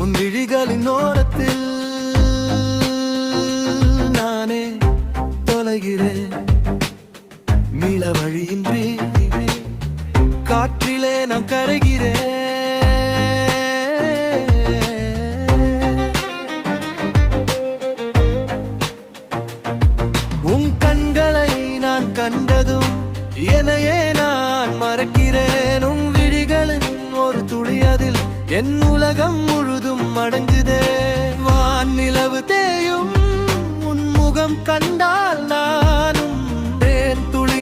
உன் விழிகளின் ஓரத்தில் நானே தொலைகிறேன். மீள வழியின்றி காற்றிலே நான் கரைகிறேன். உன் கண்களை நான் கண்டதும் என்னையே நான் மறக்கிறேன். உன் விழிகளின் ஒரு துளி அதில் என் உலகம் முழுதும் அடங்குதே. வான் நிலவு தேயும் உன் முகம் கண்டால் நானும்